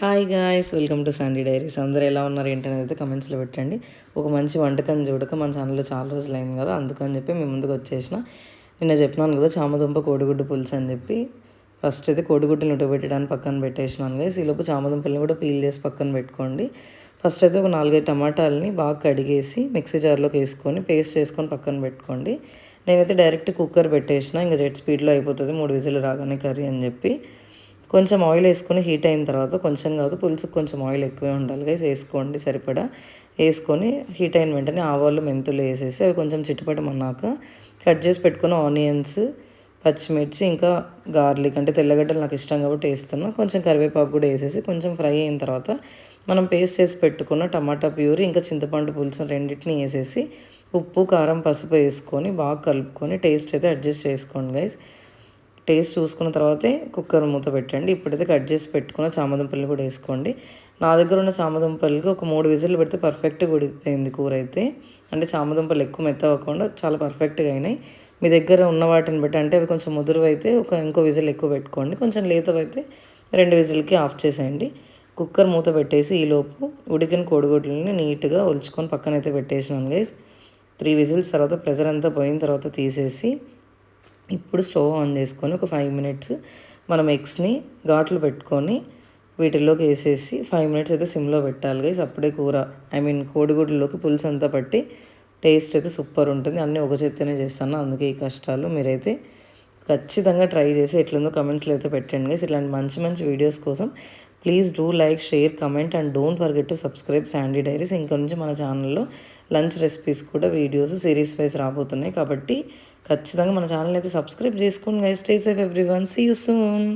Hi guys, welcome to Sunday diaries. అందరూ ఎలా ఉన్నారు ఏంటనేది అయితే కమెంట్స్లో పెట్టండి. ఒక మంచి వంటకం చూడక మన ఛానల్లో చాలా రోజులు అయింది కదా, అందుకని చెప్పి మేము ముందుకు వచ్చేసిన. నిన్న చెప్పినాను కదా చామదుంప కోడిగుడ్డు పులుసు అని చెప్పి. ఫస్ట్ అయితే కోడిగుడ్డుని ఉడకబెట్టడానికి పక్కన పెట్టేసినాను గైస్. ఈలోపు చామదుంపల్ని కూడా పీల్ చేసి పక్కన పెట్టుకోండి. ఫస్ట్ అయితే ఒక 4-5 టమాటాలని బాగా కడిగేసి మిక్సీ జార్లోకి వేసుకొని పేస్ట్ చేసుకొని పక్కన పెట్టుకోండి. నేనైతే డైరెక్ట్ కుక్కర్ పెట్టేసిన, ఇంకా జెట్ స్పీడ్లో అయిపోతుంది 3 విజిల్ రాగానే కర్రీ అని చెప్పి. కొంచెం ఆయిల్ వేసుకొని హీట్ అయిన తర్వాత, కొంచెం కాదు పులుసుకు కొంచెం ఆయిల్ ఎక్కువే ఉండాలి గైస్, వేసుకోండి సరిపడా. వేసుకొని హీట్ అయిన వెంటనే ఆవాలు మెంతులు వేసేసి అవి కొంచెం చిట్టుపట్టమన్నాక కట్ చేసి పెట్టుకున్న ఆనియన్స్, పచ్చిమిర్చి, ఇంకా గార్లిక్ అంటే తెల్లగడ్డలు నాకు ఇష్టం కాబట్టి వేస్తున్నా. కొంచెం కరివేపాకు కూడా వేసేసి కొంచెం ఫ్రై అయిన తర్వాత మనం పేస్ట్ చేసి పెట్టుకున్న టమాటా ప్యూరీ ఇంకా చింతపండు పులుసు రెండింటిని వేసేసి ఉప్పు, కారం, పసుపు వేసుకొని బాగా కలుపుకొని టేస్ట్ అయితే అడ్జస్ట్ చేసుకోండి గైస్. టేస్ట్ చూసుకున్న తర్వాతే కుక్కర్ మూత పెట్టండి. ఇప్పుడైతే కట్ చేసి పెట్టుకున్న చామదుంపల్ని కూడా వేసుకోండి. నా దగ్గర ఉన్న చామదుంపలకి ఒక 3 విజిల్లు పెడితే పర్ఫెక్ట్గా ఉడికిపోయింది కూర అయితే. అంటే చామదుంపలు ఎక్కువ మెత్తవకుండా చాలా పర్ఫెక్ట్గా అయినాయి. మీ దగ్గర ఉన్న వాటిని బట్టి, అంటే అవి కొంచెం ముదురు అయితే ఇంకో విజిల్ ఎక్కువ పెట్టుకోండి, కొంచెం లేతవైతే 2 విజిల్కి ఆఫ్ చేసేయండి. కుక్కర్ మూత పెట్టేసి ఈలోపు ఉడికిన కోడిగుడ్లని నీట్గా ఒలుచుకొని పక్కనైతే పెట్టేసినాను గైస్. 3 విజిల్స్ తర్వాత ప్రెషర్ అంతా పోయిన తర్వాత తీసేసి ఇప్పుడు స్టవ్ ఆన్ చేసుకొని ఒక 5 మినిట్స్ మనం ఎగ్స్ని ఘాట్లు పెట్టుకొని వీటిల్లోకి వేసేసి 5 మినిట్స్ అయితే సిమ్లో పెట్టాలి గైస్. అప్పుడే కూర కోడిగుడ్లలోకి పులుసు అంతా పట్టి టేస్ట్ అయితే సూపర్ ఉంటుంది. అన్నీ ఒక చేత్తోనే చేస్తాను, అందుకే ఈ కష్టాలు. మీరైతే ఖచ్చితంగా ట్రై చేసి ఎట్లుందో కమెంట్స్లో అయితే పెట్టండి గైస్. ఇలాంటి మంచి మంచి వీడియోస్ కోసం please do like, share, comment and don't forget to subscribe Sandy Diaries. ఇంకా నుంచి మన ఛానల్లో లంచ్ రెసిపీస్ కూడా వీడియోస్ సిరీస్ వైజ్ రాబోతున్నాయి కాబట్టి ఖచ్చితంగా మన ఛానల్ అయితే సబ్స్క్రైబ్ చేసుకోండి guys. Stay safe everyone, see you soon.